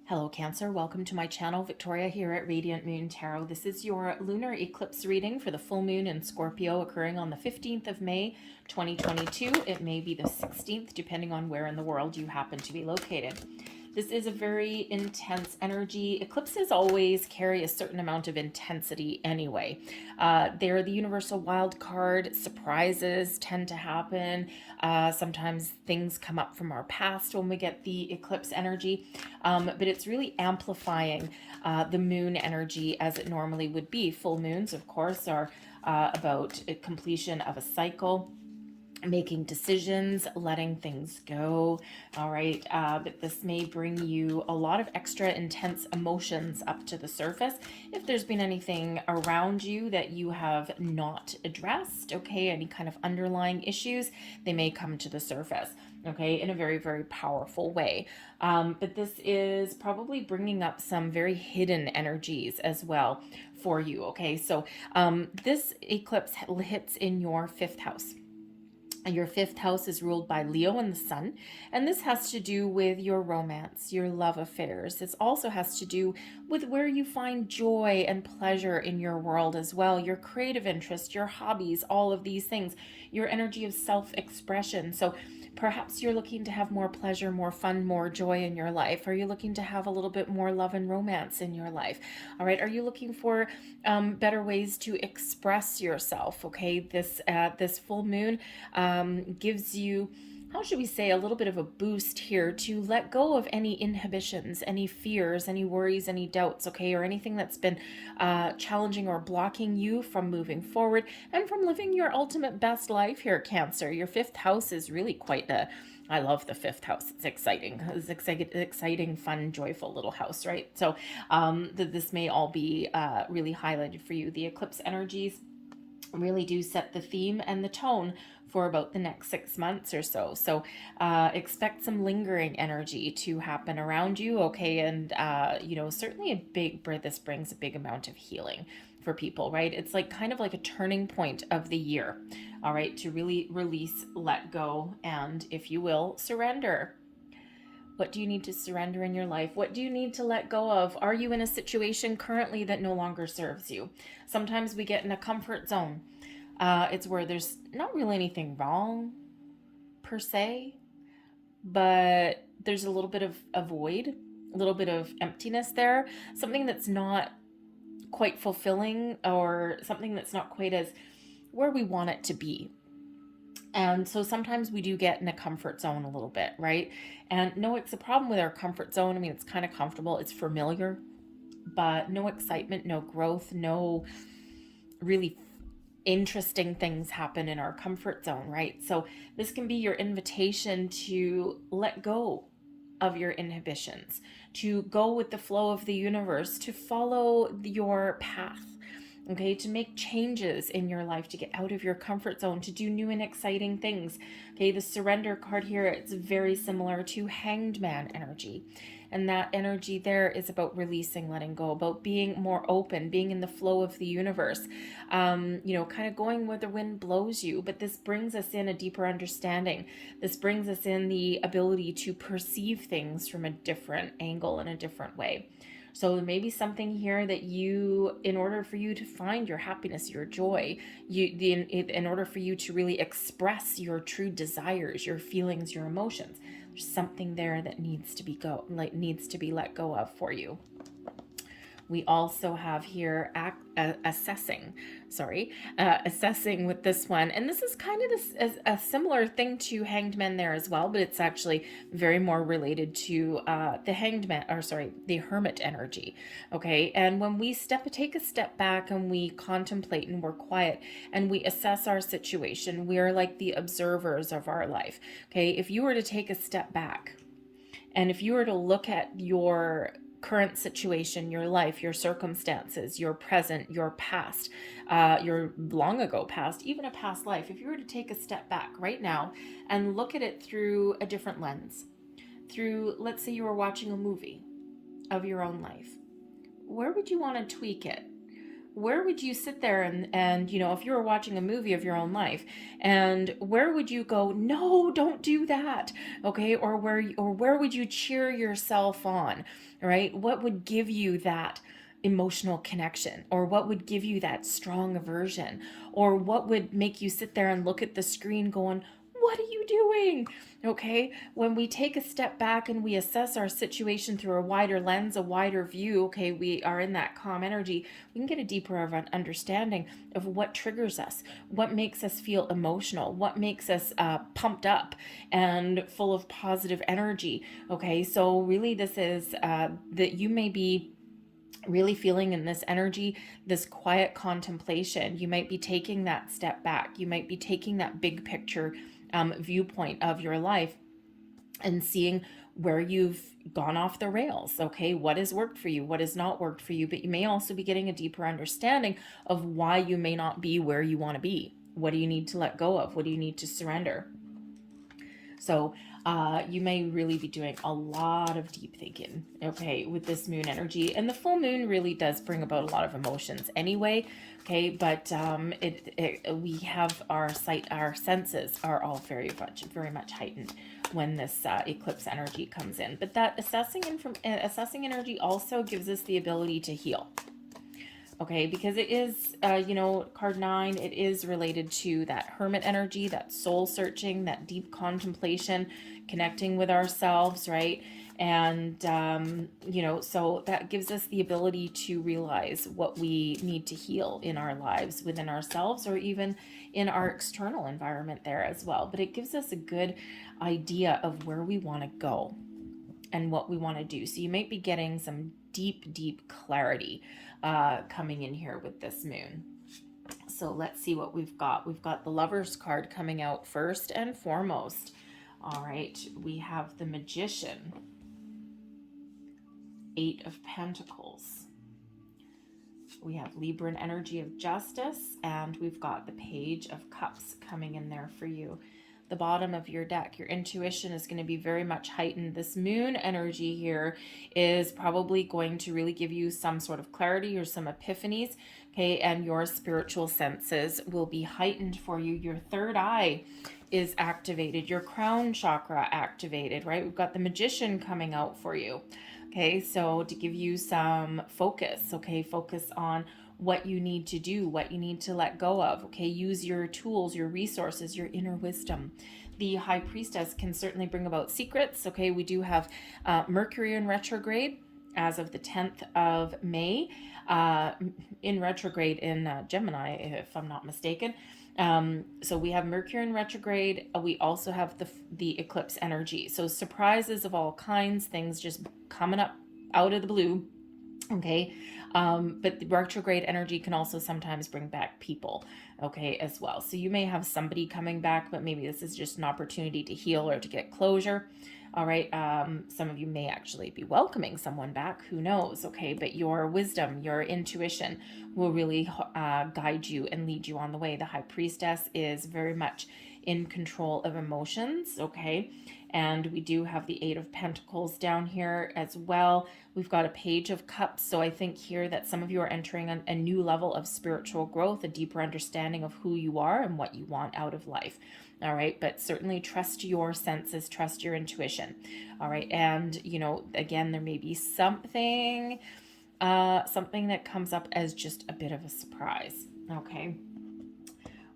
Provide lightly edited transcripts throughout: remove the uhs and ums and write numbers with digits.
Hello Cancer, welcome to my channel. Victoria here at Radiant Moon Tarot. This is your lunar eclipse reading for the full moon in Scorpio occurring on the 15th of May 2022. It may be the 16th depending on where in the world you happen to be located. This is a very intense energy. Eclipses always carry a certain amount of intensity anyway. They're the universal wild card. Surprises tend to happen. Sometimes things come up from our past when we get the eclipse energy, but it's really amplifying the moon energy as it normally would be. Full moons, of course, are about completion of a cycle, making decisions, letting things go. All right, but this may bring you a lot of extra intense emotions up to the surface if there's been anything around you that you have not addressed. Okay, any kind of underlying issues, they may come to the surface, okay, in a very, very powerful way. But this is probably bringing up some very hidden energies as well for you. Okay, so this eclipse hits in your fifth house. Your fifth house is ruled by Leo and the Sun, and this has to do with your romance, your love affairs. This also has to do with where you find joy and pleasure in your world as well, your creative interests, your hobbies, all of these things, your energy of self-expression. So perhaps you're looking to have more pleasure, more fun, more joy in your life. Are you looking to have a little bit more love and romance in your life? All right. Are you looking for better ways to express yourself? Okay. This full moon gives you, how should we say, a little bit of a boost here to let go of any inhibitions, any fears, any worries, any doubts, okay, or anything that's been challenging or blocking you from moving forward and from living your ultimate best life here, Cancer. Your fifth house is really quite the, I love the fifth house. It's exciting. It's exciting, fun, joyful little house, right? So this may all be really highlighted for you. The eclipse energies really do set the theme and the tone for about the next 6 months or so. So expect some lingering energy to happen around you, okay? And, certainly this brings a big amount of healing for people, right? It's like kind of like a turning point of the year, all right? To really release, let go, and, if you will, surrender. What do you need to surrender in your life? What do you need to let go of? Are you in a situation currently that no longer serves you? Sometimes we get in a comfort zone. It's where there's not really anything wrong per se, but there's a little bit of a void, a little bit of emptiness there, something that's not quite fulfilling, or something that's not quite as where we want it to be. And so sometimes we do get in a comfort zone a little bit, right? And no, it's a problem with our comfort zone. I mean, it's kind of comfortable, it's familiar, but no excitement, no growth, no really interesting things happen in our comfort zone, right? So this can be your invitation to let go of your inhibitions, to go with the flow of the universe, to follow your path, okay, to make changes in your life, to get out of your comfort zone, to do new and exciting things. Okay, the surrender card here, it's very similar to Hanged Man energy. And that energy there is about releasing, letting go, about being more open, being in the flow of the universe, kind of going where the wind blows you. But this brings us in a deeper understanding. This brings us in the ability to perceive things from a different angle, in a different way. So there may be something here that you, in order for you to find your happiness, your joy, in order for you to really express your true desires, your feelings, your emotions, there's something there that needs to be let go of for you. We also have here assessing with this one. And this is kind of a similar thing to Hanged Man there as well, but it's actually very more related to the Hermit energy. Okay. And when we take a step back and we contemplate and we're quiet and we assess our situation, we are like the observers of our life. Okay. If you were to take a step back and if you were to look at your current situation, your life, your circumstances, your present, your past, your long ago past, even a past life, if you were to take a step back right now and look at it through a different lens, through, let's say you were watching a movie of your own life, where would you want to tweak it? where would you sit there and you know, if you were watching a movie of your own life, and where would you go, no, don't do that, okay? Or where would you cheer yourself on, right? What would give you that emotional connection, or what would give you that strong aversion, or what would make you sit there and look at the screen going, what are you doing? Okay, when we take a step back and we assess our situation through a wider lens, a wider view, okay, we are in that calm energy, we can get a deeper of an understanding of what triggers us, what makes us feel emotional, what makes us pumped up and full of positive energy. Okay, so really this is that you may be really feeling in this energy, this quiet contemplation. You might be taking that step back. You might be taking that big picture viewpoint of your life and seeing where you've gone off the rails. Okay, what has worked for you, what has not worked for you, but you may also be getting a deeper understanding of why you may not be where you want to be. What do you need to let go of? What do you need to surrender? So you may really be doing a lot of deep thinking, okay, with this moon energy. And the full moon really does bring about a lot of emotions anyway, okay, but we have our senses are all very much heightened when this eclipse energy comes in. But that assessing energy also gives us the ability to heal. Okay, because it is, you know, card 9, it is related to that hermit energy, that soul searching, that deep contemplation, connecting with ourselves, right? And, you know, so that gives us the ability to realize what we need to heal in our lives, within ourselves, or even in our external environment there as well. But it gives us a good idea of where we want to go and what we want to do. So you might be getting some deep clarity coming in here with this moon. So let's see what we've got. We've got the Lover's card coming out first and foremost. All right, we have the Magician, 8 of Pentacles. We have Libran energy of justice, and we've got the Page of Cups coming in there for you. The bottom of your deck, your intuition is going to be very much heightened. This moon energy here is probably going to really give you some sort of clarity or some epiphanies, okay, and your spiritual senses will be heightened for you. Your third eye is activated, your crown chakra activated, right? We've got the Magician coming out for you, okay, so to give you some focus, okay, focus on what you need to do, what you need to let go of, okay? Use your tools, your resources, your inner wisdom. The High Priestess can certainly bring about secrets, okay? We do have Mercury in retrograde as of the 10th of May, in retrograde in Gemini, if I'm not mistaken. So we have Mercury in retrograde. We also have the eclipse energy. So surprises of all kinds, things just coming up out of the blue, okay? But the retrograde energy can also sometimes bring back people, okay, as well. So you may have somebody coming back, but maybe this is just an opportunity to heal or to get closure. All right, some of you may actually be welcoming someone back, who knows, okay? But your wisdom, your intuition will really guide you and lead you on the way. The High Priestess is very much in control of emotions, okay? And we do have the 8 of Pentacles down here as well. We've got a Page of Cups. So I think here that some of you are entering a new level of spiritual growth, a deeper understanding of who you are and what you want out of life. All right. But certainly trust your senses, trust your intuition. All right. And, you know, again, there may be something that comes up as just a bit of a surprise. Okay.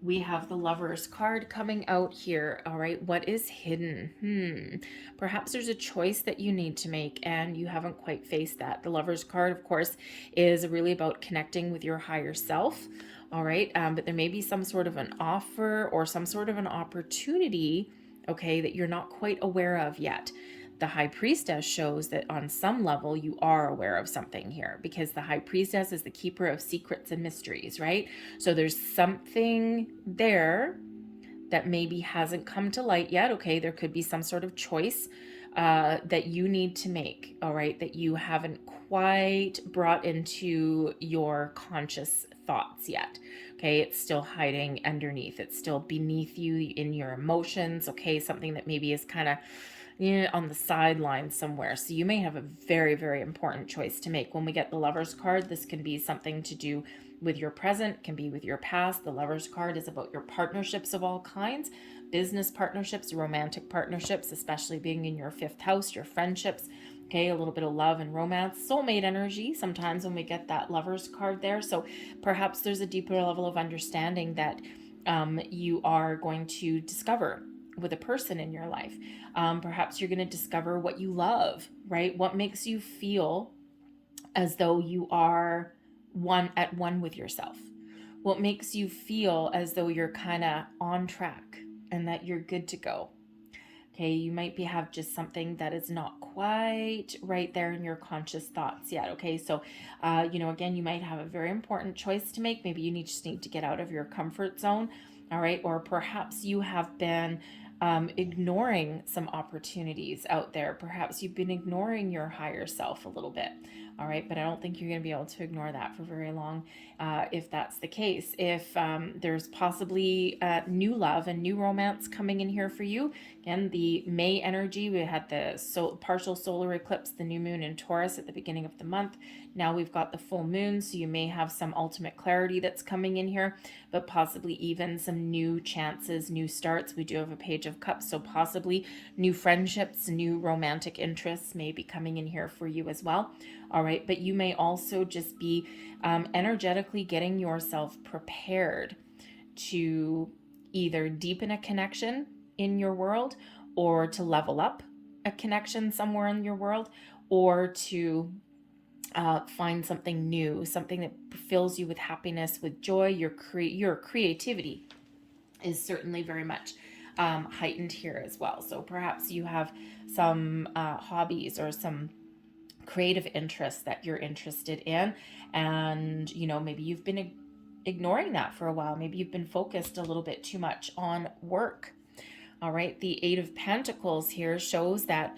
We have the Lover's card coming out here. All right, what is hidden? Perhaps there's a choice that you need to make and you haven't quite faced that. The Lover's card, of course, is really about connecting with your higher self. All right, but there may be some sort of an offer or some sort of an opportunity, okay, that you're not quite aware of yet. The High Priestess shows that on some level you are aware of something here, because the High Priestess is the keeper of secrets and mysteries, right? So there's something there that maybe hasn't come to light yet, okay? There could be some sort of choice that you need to make, all right, that you haven't quite brought into your conscious thoughts yet, okay? It's still hiding underneath. It's still beneath you in your emotions, okay? Something that maybe is kind of on the sidelines somewhere. So you may have a very important choice to make. When we get the Lover's card, this can be something to do with your present, can be with your past. The Lover's card is about your partnerships of all kinds, business partnerships, romantic partnerships, especially being in your 5th house, your friendships. Okay, a little bit of love and romance, soulmate energy sometimes when we get that Lover's card there. So perhaps there's a deeper level of understanding that you are going to discover with a person in your life. Perhaps you're going to discover what you love, right? What makes you feel as though you are at one with yourself? What makes you feel as though you're kind of on track and that you're good to go? Okay, you might have just something that is not quite right there in your conscious thoughts yet. Okay, so, again, you might have a very important choice to make. Maybe you just need to get out of your comfort zone. All right, or perhaps you have been ignoring some opportunities out there. Perhaps you've been ignoring your higher self a little bit. All right, but I don't think you're going to be able to ignore that for very long if that's the case. If there's possibly new love and new romance coming in here for you. Again, the May energy, we had the partial solar eclipse, the new moon in Taurus at the beginning of the month. Now we've got the full moon, so you may have some ultimate clarity that's coming in here, but possibly even some new chances, new starts. We do have a Page of Cups, so possibly new friendships, new romantic interests may be coming in here for you as well. All right, but you may also just be energetically getting yourself prepared to either deepen a connection in your world, or to level up a connection somewhere in your world, or to find something new, something that fills you with happiness, with joy. Your creativity is certainly very much heightened here as well. So perhaps you have some hobbies or some creative interests that you're interested in, and maybe you've been ignoring that for a while. Maybe you've been focused a little bit too much on work. All right, the 8 of Pentacles here shows that,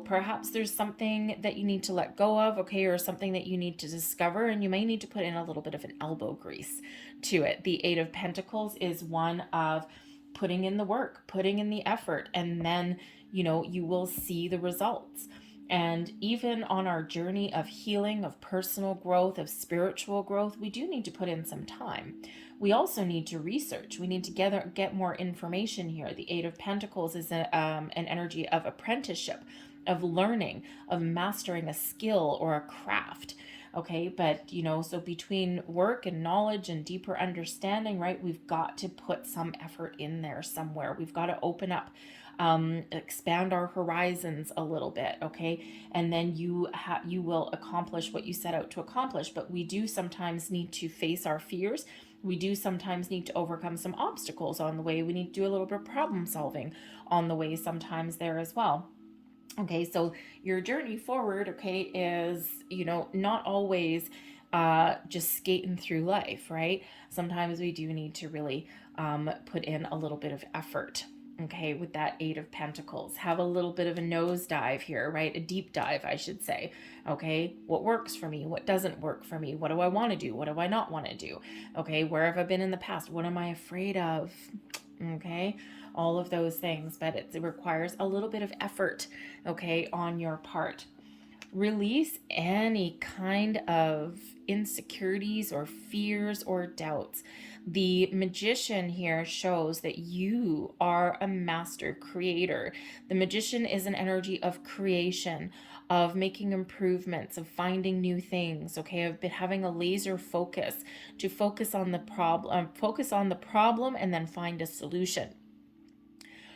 perhaps there's something that you need to let go of, okay, or something that you need to discover, and you may need to put in a little bit of an elbow grease to it. The 8 of Pentacles is one of putting in the work, putting in the effort, and then, you will see the results. And even on our journey of healing, of personal growth, of spiritual growth, we do need to put in some time. We also need to research. We need to get more information here. The 8 of Pentacles is an energy of apprenticeship, of learning, of mastering a skill or a craft. Okay, but so between work and knowledge and deeper understanding, right, we've got to put some effort in there somewhere. We've got to open up, expand our horizons a little bit, okay, and then you will accomplish what you set out to accomplish. But we do sometimes need to face our fears. We do sometimes need to overcome some obstacles on the way. We need to do a little bit of problem solving on the way sometimes there as well. Okay, so your journey forward, okay, is, not always just skating through life, right? Sometimes we do need to really put in a little bit of effort. Okay, with that 8 of Pentacles, have a little bit of a nosedive here, right? A deep dive, I should say. Okay, what works for me? What doesn't work for me? What do I want to do? What do I not want to do? Okay, where have I been in the past? What am I afraid of? Okay, all of those things, but it requires a little bit of effort, okay, on your part. Release any kind of insecurities or fears or doubts. The Magician here shows that you are a master creator. The Magician is an energy of creation, of making improvements, of finding new things, okay, of having a laser focus to focus on the problem and then find a solution.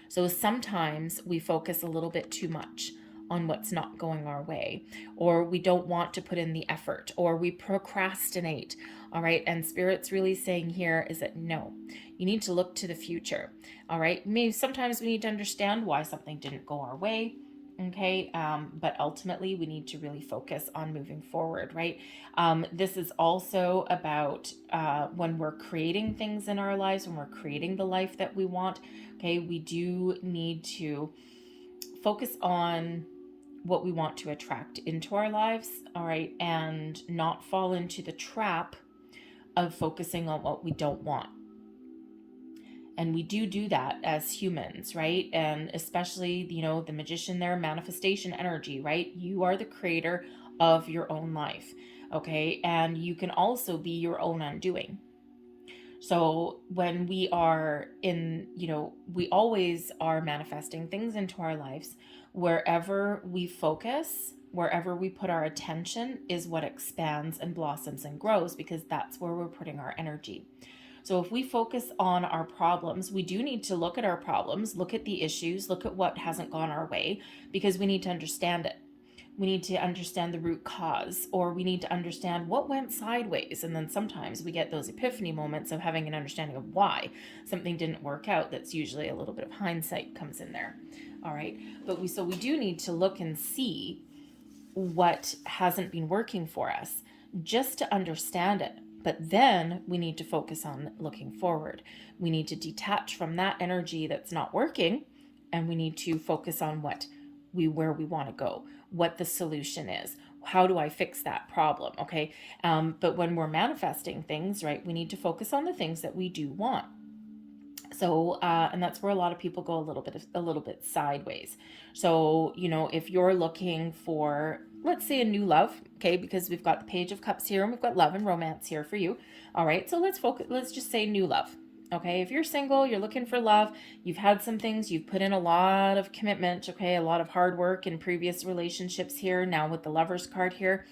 So sometimes we focus a little bit too much on what's not going our way, or we don't want to put in the effort, or we procrastinate. All right, and Spirit's really saying here is that no, you need to look to the future. All right, maybe sometimes we need to understand why something didn't go our way. Okay, but ultimately we need to really focus on moving forward, right? This is also about when we're creating things in our lives, when we're creating the life that we want. Okay, we do need to focus on what we want to attract into our lives, all right, and not fall into the trap of focusing on what we don't want. And we do that as humans, right? And especially, the Magician there, manifestation energy, right? You are the creator of your own life. Okay. And you can also be your own undoing. So when we are in, we always are manifesting things into our lives. Wherever we focus, wherever we put our attention is what expands and blossoms and grows, because that's where we're putting our energy. So if we focus on our problems, we do need to look at our problems, look at the issues, look at what hasn't gone our way, because we need to understand it. We need to understand the root cause, or we need to understand what went sideways. And then sometimes we get those epiphany moments of having an understanding of why something didn't work out. That's usually a little bit of hindsight comes in there. All right. But we do need to look and see what hasn't been working for us just to understand it. But then we need to focus on looking forward. We need to detach from that energy that's not working, and we need to focus on where we want to go, what the solution is. How do I fix that problem? Okay. But when we're manifesting things, right, we need to focus on the things that we do want. So, and that's where a lot of people go a little bit sideways. So, if you're looking for, let's say, a new love, okay, because we've got the Page of Cups here and we've got love and romance here for you. All right. So let's just say new love. Okay. If you're single, you're looking for love, you've had some things, you've put in a lot of commitment, okay, a lot of hard work in previous relationships here. Now with the Lovers card here,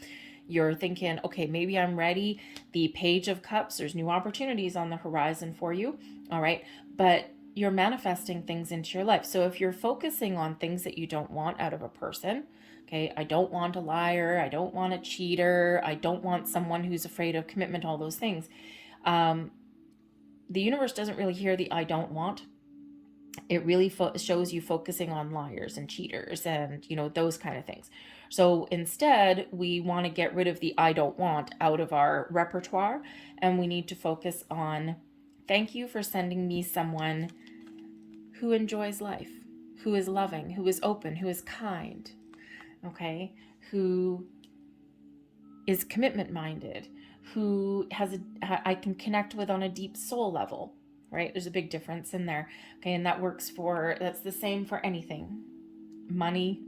you're thinking, okay, maybe I'm ready. The Page of Cups, there's new opportunities on the horizon for you. All right. But you're manifesting things into your life. So if you're focusing on things that you don't want out of a person, okay, I don't want a liar, I don't want a cheater, I don't want someone who's afraid of commitment, all those things. The universe doesn't really hear the I don't want. It really shows you focusing on liars and cheaters and, those kind of things. So instead, we want to get rid of the I don't want out of our repertoire, and we need to focus on, thank you for sending me someone who enjoys life, who is loving, who is open, who is kind, okay, who is commitment minded, who I can connect with on a deep soul level, right? There's a big difference in there. Okay. And that's the same for anything, money,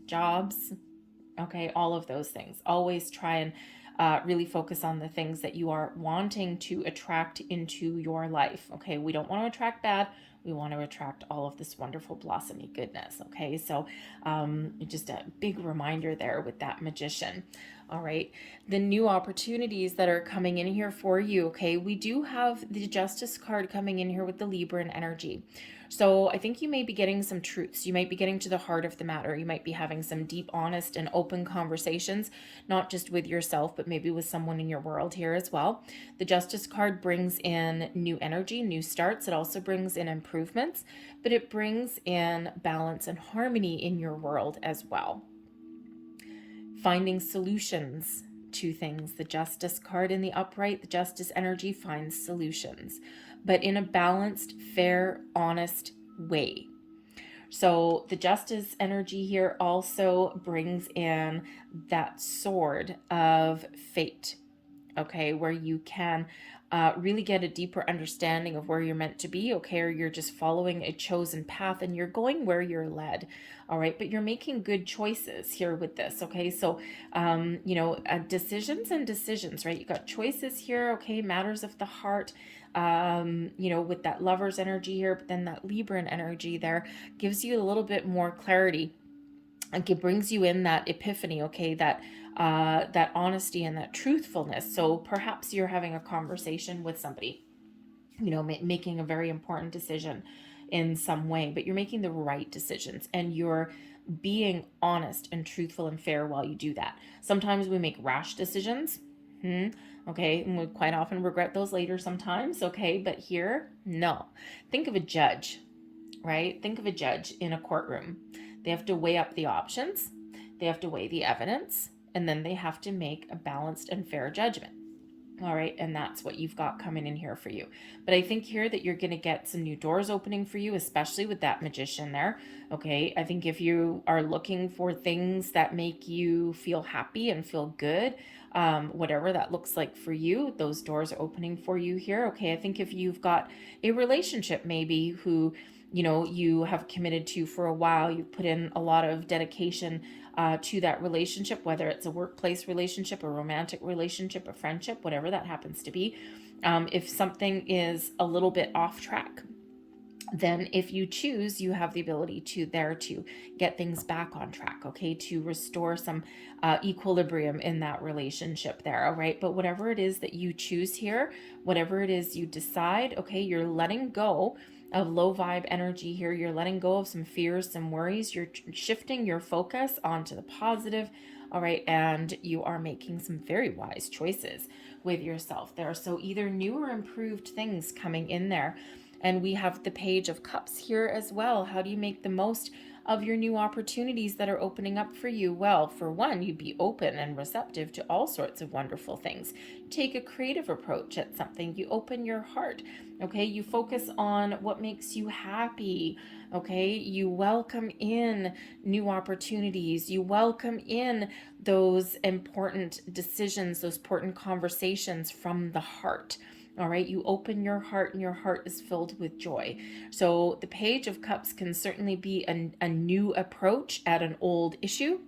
jobs. Okay. All of those things. Always try and really focus on the things that you are wanting to attract into your life. Okay. We don't want to attract bad. We want to attract all of this wonderful blossomy goodness. Okay. So just a big reminder there with that Magician. All right. The new opportunities that are coming in here for you. Okay. We do have the Justice card coming in here with the Libran energy. So I think you may be getting some truths. You might be getting to the heart of the matter. You might be having some deep, honest, and open conversations, not just with yourself, but maybe with someone in your world here as well. The Justice card brings in new energy, new starts. It also brings in improvements, but it brings in balance and harmony in your world as well. Finding solutions to things. The Justice card in the upright, the Justice energy finds solutions, but in a balanced, fair, honest way. So the Justice energy here also brings in that sword of fate, okay, where you can really get a deeper understanding of where you're meant to be, okay, or you're just following a chosen path and you're going where you're led, all right, but you're making good choices here with this, okay, so, decisions, right, you got choices here, okay, matters of the heart, with that Lover's energy here, but then that Libran energy there gives you a little bit more clarity. Like it brings you in that epiphany, okay, that honesty and that truthfulness. So perhaps you're having a conversation with somebody, making a very important decision in some way, but you're making the right decisions and you're being honest and truthful and fair while you do that. Sometimes we make rash decisions. Okay, and we quite often regret those later sometimes, okay, but here, no. Think of a judge, right? Think of a judge in a courtroom. They have to weigh up the options, they have to weigh the evidence, and then they have to make a balanced and fair judgment. All right, and that's what you've got coming in here for you. But I think here that you're going to get some new doors opening for you, especially with that Magician there. Okay, I think if you are looking for things that make you feel happy and feel good, whatever that looks like for you, those doors are opening for you here. Okay, I think if you've got a relationship maybe who, you know, you have committed to for a while, you've put in a lot of dedication to that relationship, whether it's a workplace relationship, a romantic relationship, a friendship, whatever that happens to be. If something is a little bit off track, then if you choose, you have the ability to get things back on track, okay, to restore some equilibrium in that relationship there. All right, but whatever it is that you choose here, whatever it is you decide, okay, you're letting go of low vibe energy here. You're letting go of some fears, some worries. You're shifting your focus onto the positive. All right, and you are making some very wise choices with yourself there. So either new or improved things coming in there. And we have the Page of Cups here as well. How do you make the most of your new opportunities that are opening up for you? Well, for one, you'd be open and receptive to all sorts of wonderful things. Take a creative approach at something. You open your heart, okay? You focus on what makes you happy, okay? You welcome in new opportunities. You welcome in those important decisions, those important conversations from the heart. All right, you open your heart and your heart is filled with joy. So the Page of Cups can certainly be a new approach at an old issue.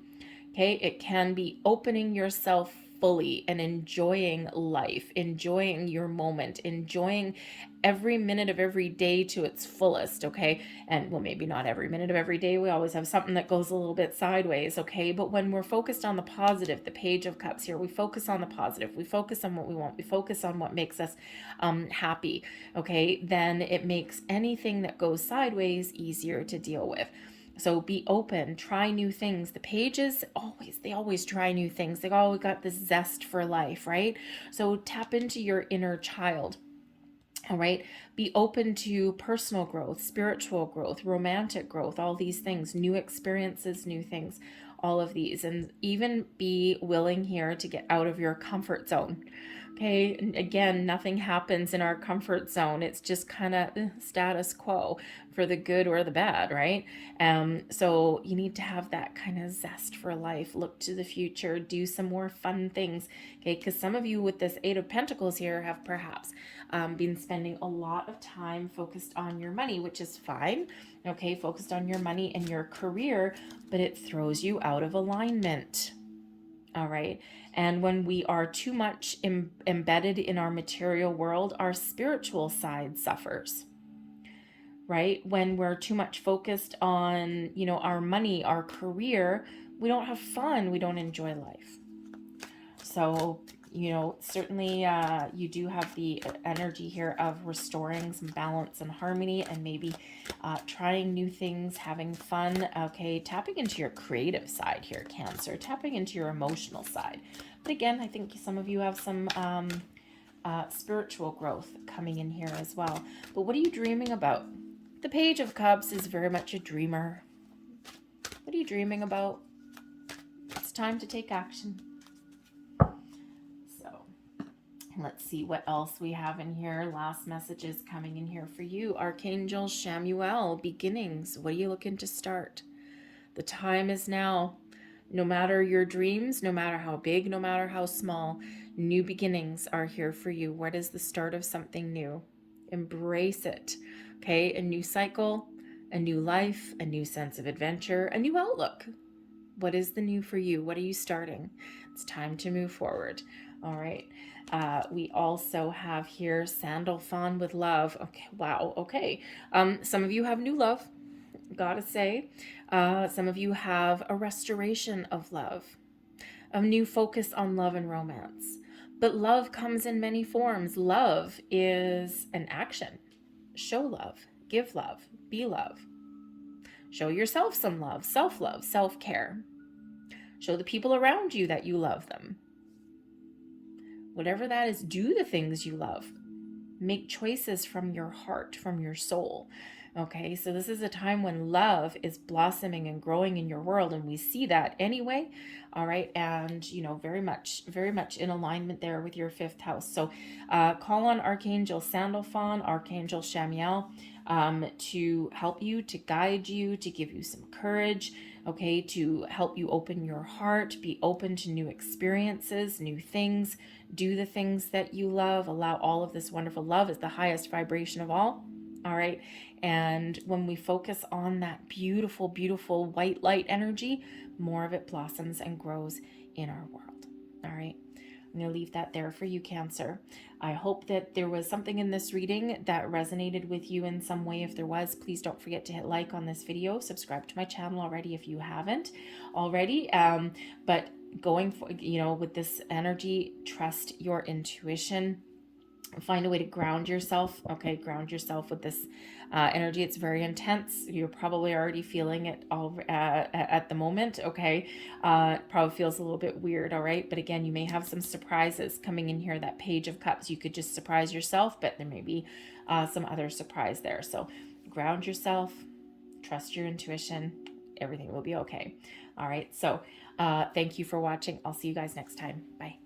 Okay, it can be opening yourself fully and enjoying life, enjoying your moment, enjoying every minute of every day to its fullest, okay? And well, maybe not every minute of every day. We always have something that goes a little bit sideways, okay? But when we're focused on the positive, the Page of Cups here, we focus on the positive. We focus on what we want. We focus on what makes us happy, okay? Then it makes anything that goes sideways easier to deal with. So be open, try new things. The pages they always try new things. They've always got this zest for life, right? So tap into your inner child. All right. Be open to personal growth, spiritual growth, romantic growth, all these things, new experiences, new things, all of these. And even be willing here to get out of your comfort zone. Okay, and again, nothing happens in our comfort zone. It's just kind of status quo for the good or the bad, right? So you need to have that kind of zest for life. Look to the future, do some more fun things, okay? Because some of you with this Eight of Pentacles here have perhaps been spending a lot of time focused on your money, which is fine, okay? Focused on your money and your career, but it throws you out of alignment. All right. And when we are too much embedded in our material world, our spiritual side suffers, right? When we're too much focused on, you know, our money, our career, we don't have fun. We don't enjoy life. So, you know, certainly you do have the energy here of restoring some balance and harmony and maybe trying new things, having fun. Okay, tapping into your creative side here, Cancer, tapping into your emotional side. But again, I think some of you have some spiritual growth coming in here as well. But what are you dreaming about? The Page of Cups is very much a dreamer. What are you dreaming about? It's time to take action. Let's see what else we have in here. Last messages coming in here for you. Archangel Chamuel, beginnings. What are you looking to start? The time is now. No matter your dreams, no matter how big, no matter how small, new beginnings are here for you. What is the start of something new? Embrace it. Okay, a new cycle, a new life, a new sense of adventure, a new outlook. What is the new for you? What are you starting? It's time to move forward. All right. We also have here Sandalphon with love. Okay. Wow. Okay. Some of you have new love, gotta say. Some of you have a restoration of love, a new focus on love and romance. But love comes in many forms. Love is an action. Show love, give love, be love. Show yourself some love, self-love, self-care. Show the people around you that you love them. Whatever that is, do the things you love. Make choices from your heart, from your soul. Okay, so this is a time when love is blossoming and growing in your world, and we see that anyway. All right, and very much in alignment there with your fifth house. So call on Archangel Sandalphon, Archangel Shamiel, to help you, to guide you, to give you some courage, okay, to help you open your heart, be open to new experiences, new things, do the things that you love, allow all of this wonderful love is the highest vibration of all. All right. And when we focus on that beautiful, beautiful white light energy, more of it blossoms and grows in our world. All right. I'm going to leave that there for you, Cancer. I hope that there was something in this reading that resonated with you in some way. If there was, please don't forget to hit like on this video. Subscribe to my channel already if you haven't already. But going for, with this energy, trust your intuition. Find a way to ground yourself. Okay, ground yourself with this energy. It's very intense. You're probably already feeling it all at the moment. Okay, it probably feels a little bit weird. All right, but again, you may have some surprises coming in here. That Page of Cups, you could just surprise yourself, but there may be some other surprise there. So ground yourself, trust your intuition. Everything will be okay. All right, so thank you for watching. I'll see you guys next time. Bye.